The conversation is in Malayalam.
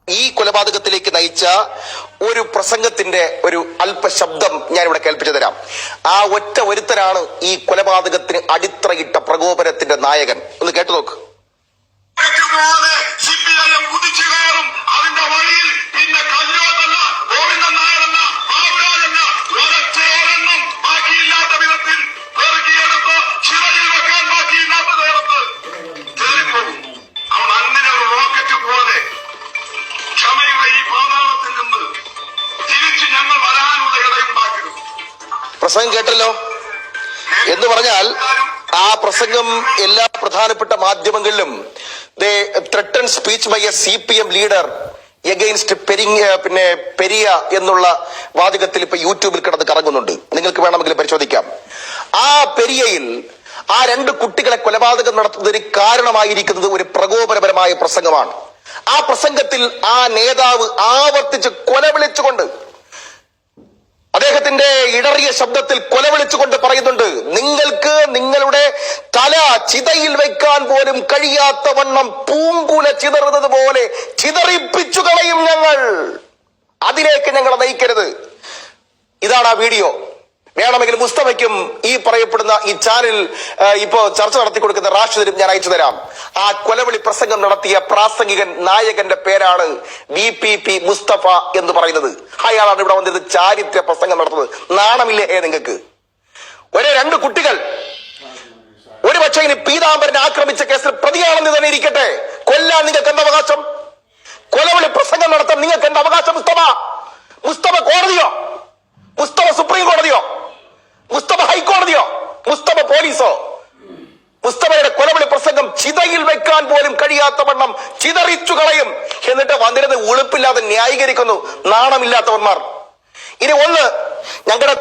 ഈ കൊലപാതകത്തിലേക്ക് നയിച്ച ഒരു പ്രസംഗത്തിന്റെ ഒരു അല്പശബ്ദം ഞാൻ ഇവിടെ കേൾപ്പിച്ചു തരാം. ആ ഒറ്റ ഒരുത്തരാണ് ഈ കൊലപാതകത്തിന് അടിത്തറയിട്ട പ്രകോപനത്തിന്റെ നായകൻ. ഒന്ന് കേട്ടു നോക്ക്. പ്രസംഗം കേട്ടല്ലോ എന്ന് പറഞ്ഞാൽ ആ പ്രസംഗം എല്ലാ പ്രധാനപ്പെട്ട മാധ്യമങ്ങളിലും threatening speech by a CPM leader against Periya എന്നുള്ള വാചകത്തിൽ ഇപ്പൊ യൂട്യൂബിൽ കിടന്ന് കറങ്ങുന്നുണ്ട്. നിങ്ങൾക്ക് വേണമെങ്കിൽ പരിശോധിക്കാം. ആ പെരിയയിൽ ആ രണ്ട് കുട്ടികളെ കൊലപാതകം നടത്തുന്നതിന് കാരണമായിരിക്കുന്നത് ഒരു പ്രകോപനപരമായ പ്രസംഗമാണ്. ആ പ്രസംഗത്തിൽ ആ നേതാവ് ആവർത്തിച്ച് കൊല വിളിച്ചുകൊണ്ട് അദ്ദേഹത്തിന്റെ ഇടറിയ ശബ്ദത്തിൽ കൊല വിളിച്ചുകൊണ്ട് പറയുന്നുണ്ട്, നിങ്ങൾക്ക് നിങ്ങളുടെ തല ചിതയിൽ വയ്ക്കാൻ പോലും കഴിയാത്ത വണ്ണം പൂങ്കുല ചിതറുന്നത് പോലെ ചിതറിപ്പിച്ചു കളയും ഞങ്ങൾ. അതിലേക്ക് ഞങ്ങളെ നയിക്കരുത്. ഇതാണ് ആ വീഡിയോ. വേണമെങ്കിൽ മുസ്തഫയ്ക്കും ഈ പറയപ്പെടുന്ന ഈ ചാനൽ ഇപ്പോ ചർച്ച നടത്തി കൊടുക്കുന്ന റാഷിദിനും ഞാൻ അയച്ചു തരാം. ആ കൊലവിളി പ്രസംഗം നടത്തിയ പ്രാസംഗികൻ നായകന്റെ പേരാണ് VPP മുസ്തഫ എന്ന് പറയുന്നത്. അയാളാണ് ഇവിടെ വന്നിരുന്ന് ചാരിത്ര പ്രസംഗം നടത്തുന്നത്. നാണമില്ലേ നിങ്ങൾക്ക്? രണ്ട് കുട്ടികൾ ഒരു പക്ഷേ ഇനി പീതാംബരനെ ആക്രമിച്ച കേസിൽ പ്രതിയാണെന്ന് തന്നെ ഇരിക്കട്ടെ, കൊല്ലാൻ നിങ്ങൾക്ക് എന്ത് അവകാശം? കൊലവിളി പ്രസംഗം നടത്താൻ നിങ്ങൾക്ക് എന്ത് അവകാശം? മുസ്തഫ കോടതിയോ? മുസ്തഫ സുപ്രീം കോടതിയോ? മുസ്തഫ ഹൈക്കോടതിയോ? മുസ്തഫ പോലീസോ? മുസ്തഫയുടെ കൊലവിളി പ്രസംഗം ചിതയിൽ വെക്കാൻ പോലും കഴിയാത്ത വണ്ണം ചിതറിച്ചു കളയും. എന്നിട്ട് വന്നിരുന്ന് ഉളുപ്പില്ലാതെ ന്യായീകരിക്കുന്നു നാണമില്ലാത്തവന്മാർ. ഇനി ഒന്ന്, ഞങ്ങളുടെ